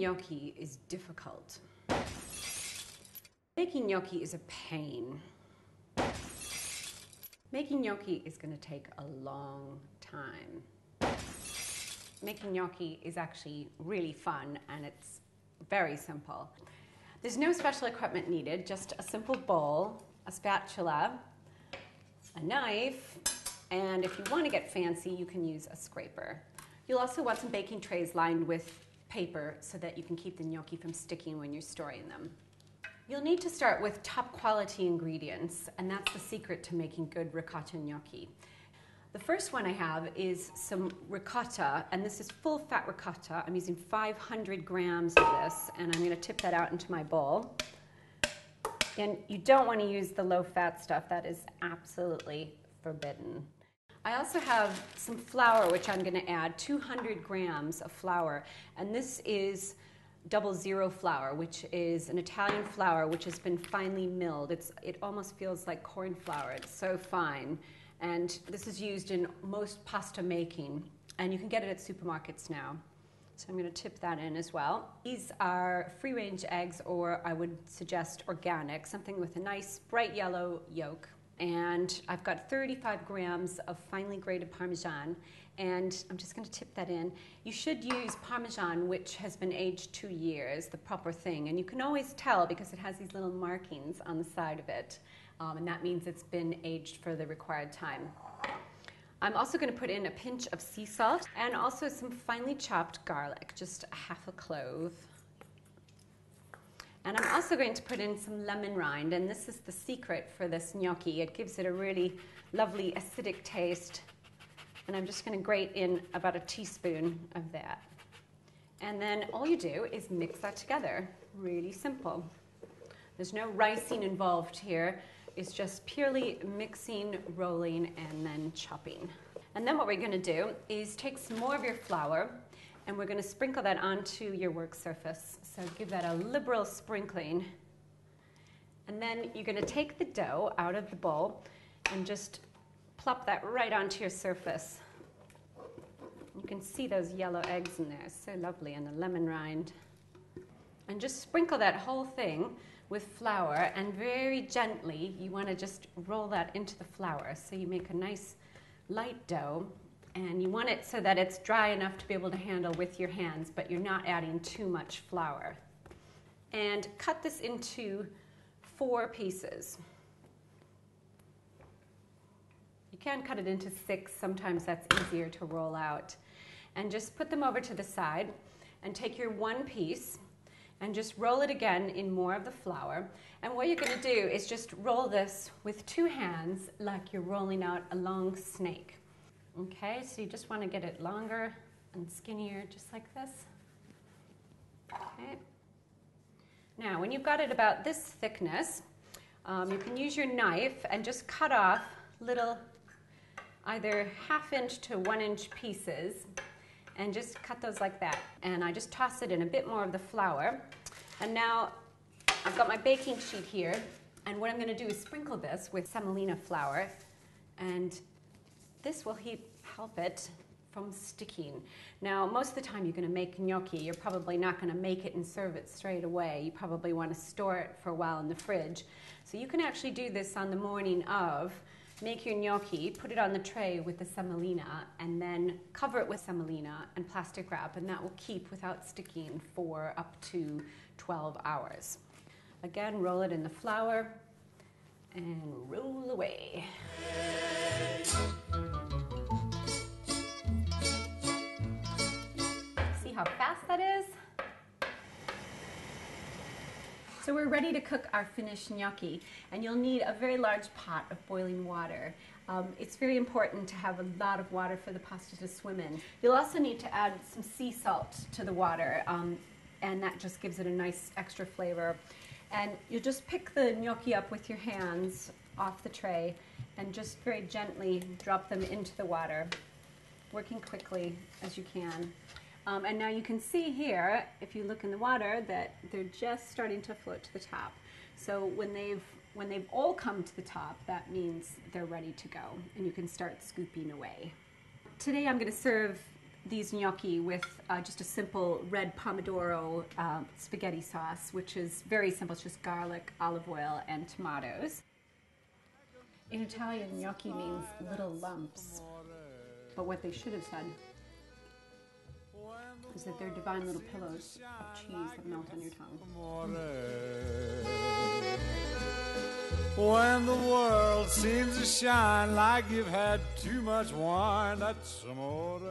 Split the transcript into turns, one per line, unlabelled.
gnocchi is difficult. Making gnocchi is a pain. Making gnocchi is going to take a long time. Making gnocchi is actually really fun, and it's very simple. There's no special equipment needed, just a simple bowl, a spatula, a knife, and if you want to get fancy, you can use a scraper. You'll also want some baking trays lined with paper so that you can keep the gnocchi from sticking when you're storing them. You'll need to start with top quality ingredients, and that's the secret to making good ricotta gnocchi. The first one I have is some ricotta, and this is full fat ricotta. I'm using 500 grams of this, and I'm going to tip that out into my bowl. And you don't want to use the low fat stuff. That is absolutely forbidden. I also have some flour, which I'm going to add 200 grams of flour, and this is 00 flour, which is an Italian flour which has been finely milled. It almost feels like corn flour. It's so fine. And this is used in most pasta making, and you can get it at supermarkets now. So I'm going to tip that in as well. These are free-range eggs, or I would suggest organic, something with a nice bright yellow yolk. And I've got 35 grams of finely grated Parmesan, and I'm just going to tip that in. You should use Parmesan which has been aged 2 years, the proper thing, and you can always tell because it has these little markings on the side of it, and that means it's been aged for the required time. I'm also going to put in a pinch of sea salt and also some finely chopped garlic, just half a clove. And I'm also going to put in some lemon rind, and this is the secret for this gnocchi. It gives it a really lovely acidic taste. And I'm just going to grate in about a teaspoon of that. And then all you do is mix that together. Really simple. There's no ricing involved here. It's just purely mixing, rolling, and then chopping. And then what we're going to do is take some more of your flour, and we're going to sprinkle that onto your work surface. So give that a liberal sprinkling. And then you're going to take the dough out of the bowl and just plop that right onto your surface. You can see those yellow eggs in there. So lovely, and the lemon rind. And just sprinkle that whole thing with flour, and very gently you want to just roll that into the flour. So you make a nice light dough, and you want it so that it's dry enough to be able to handle with your hands, but you're not adding too much flour. And cut this into 4 pieces. You can cut it into 6, sometimes that's easier to roll out. And just put them over to the side, and take your one piece and just roll it again in more of the flour. And what you're going to do is just roll this with 2 hands like you're rolling out a long snake. Okay, so you just want to get it longer and skinnier, just like this. Okay. Now, when you've got it about this thickness, you can use your knife and just cut off little either 1/2 inch to 1 inch pieces, and just cut those like that. And I just toss it in a bit more of the flour. And now I've got my baking sheet here, and what I'm going to do is sprinkle this with semolina flour, and this will help it from sticking. Now, most of the time you're going to make gnocchi, you're probably not going to make it and serve it straight away. You probably want to store it for a while in the fridge. So you can actually do this on the morning of. Make your gnocchi, put it on the tray with the semolina, and then cover it with semolina and plastic wrap, and that will keep without sticking for up to 12 hours. Again, roll it in the flour and roll away. See how fast that is? So we're ready to cook our finished gnocchi, and you'll need a very large pot of boiling water. It's very important to have a lot of water for the pasta to swim in. You'll also need to add some sea salt to the water, and that just gives it a nice extra flavor. And you'll just pick the gnocchi up with your hands off the tray and just very gently drop them into the water, working quickly as you can. And now you can see here, if you look in the water, that they're just starting to float to the top. So when they've all come to the top, that means they're ready to go, and you can start scooping away. Today I'm going to serve these gnocchi with just a simple red pomodoro spaghetti sauce, which is very simple. It's just garlic, olive oil, and tomatoes. In Italian, gnocchi means little lumps, but what they should have said is that they're divine little pillows of cheese that melt on your tongue.
When the world seems to shine like you've had too much wine, that's amore.